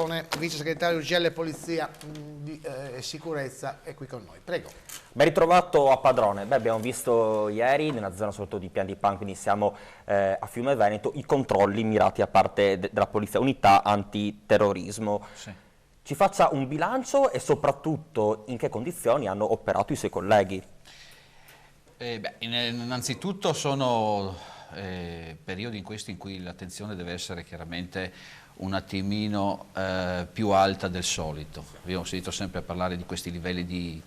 Padrone, vice segretario UGL Polizia di Sicurezza, è qui con noi. Prego. Ben ritrovato a Padrone. Abbiamo visto ieri, nella zona soprattutto di Pian di Pan, quindi siamo a Fiume Veneto, i controlli mirati a parte della Polizia, unità antiterrorismo. Sì. Ci faccia un bilancio e soprattutto in che condizioni hanno operato i suoi colleghi? Innanzitutto sono periodi in cui l'attenzione deve essere chiaramente un attimino più alta del solito. Abbiamo sentito sempre parlare di questi livelli di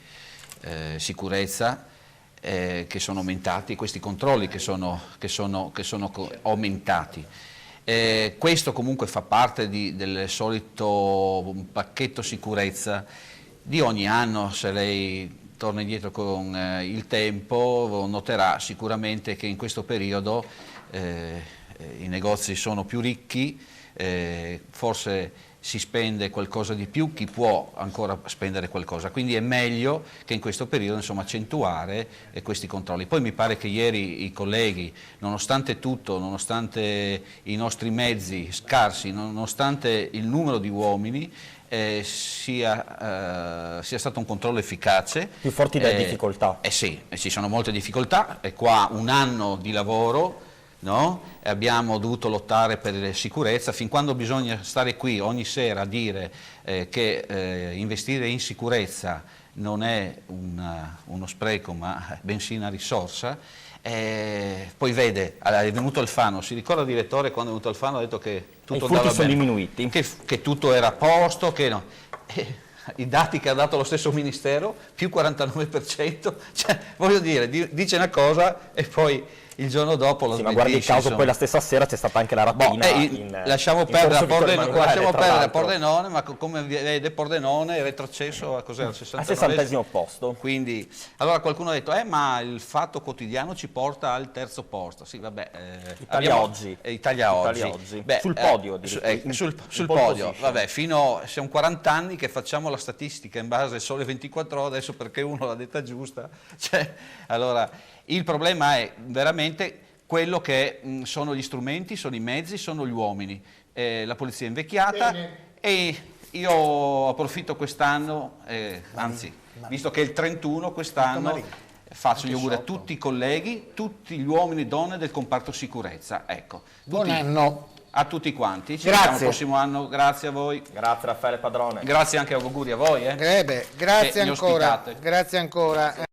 sicurezza che sono aumentati, questi controlli che sono aumentati. Questo comunque fa parte del solito pacchetto sicurezza di ogni anno. Se lei torna indietro con il tempo noterà sicuramente che in questo periodo i negozi sono più ricchi, forse si spende qualcosa di più, chi può ancora spendere qualcosa, quindi è meglio che in questo periodo accentuare questi controlli. Poi mi pare che ieri i colleghi, nonostante tutto, nonostante i nostri mezzi scarsi, nonostante il numero di uomini, sia stato un controllo efficace. Più forti delle difficoltà. Sì, ci sono molte difficoltà, è qua un anno di lavoro, no? Abbiamo dovuto lottare per la sicurezza, fin quando bisogna stare qui ogni sera a dire che investire in sicurezza non è uno spreco ma bensì una risorsa. Poi vede, è venuto Alfano, si ricorda il direttore quando è venuto Alfano ha detto che tutto andava bene, sono diminuiti, che tutto era a posto, che no. I dati che ha dato lo stesso Ministero, più 49%, cioè voglio dire, dice una cosa e poi il giorno dopo la smentisce. Ma guardi il caso, poi la stessa sera c'è stata anche la rapina. Lasciamo perdere a Pordenone, ma come vede Pordenone è retrocesso a cos'era? Al 60° posto. Quindi, allora qualcuno ha detto, ma il Fatto Quotidiano ci porta al terzo posto. Sì, vabbè. Italia Oggi. Beh, sul podio. Sul podio, vabbè, siamo 40 anni che facciamo la statistica in base al Sole 24 Ore, adesso perché uno l'ha detta giusta. Cioè, allora, il problema è veramente quello che sono gli strumenti, sono i mezzi, sono gli uomini. La polizia è invecchiata. Bene. E io approfitto quest'anno, anzi, visto che è il 31 quest'anno, faccio gli auguri a tutti i colleghi, tutti gli uomini e donne del comparto sicurezza. Ecco, Buon anno. A tutti quanti. Ci vediamo il prossimo anno. Grazie a voi. Grazie Raffaele Padrone. Grazie anche auguri a voi. Grazie ancora. Grazie ancora.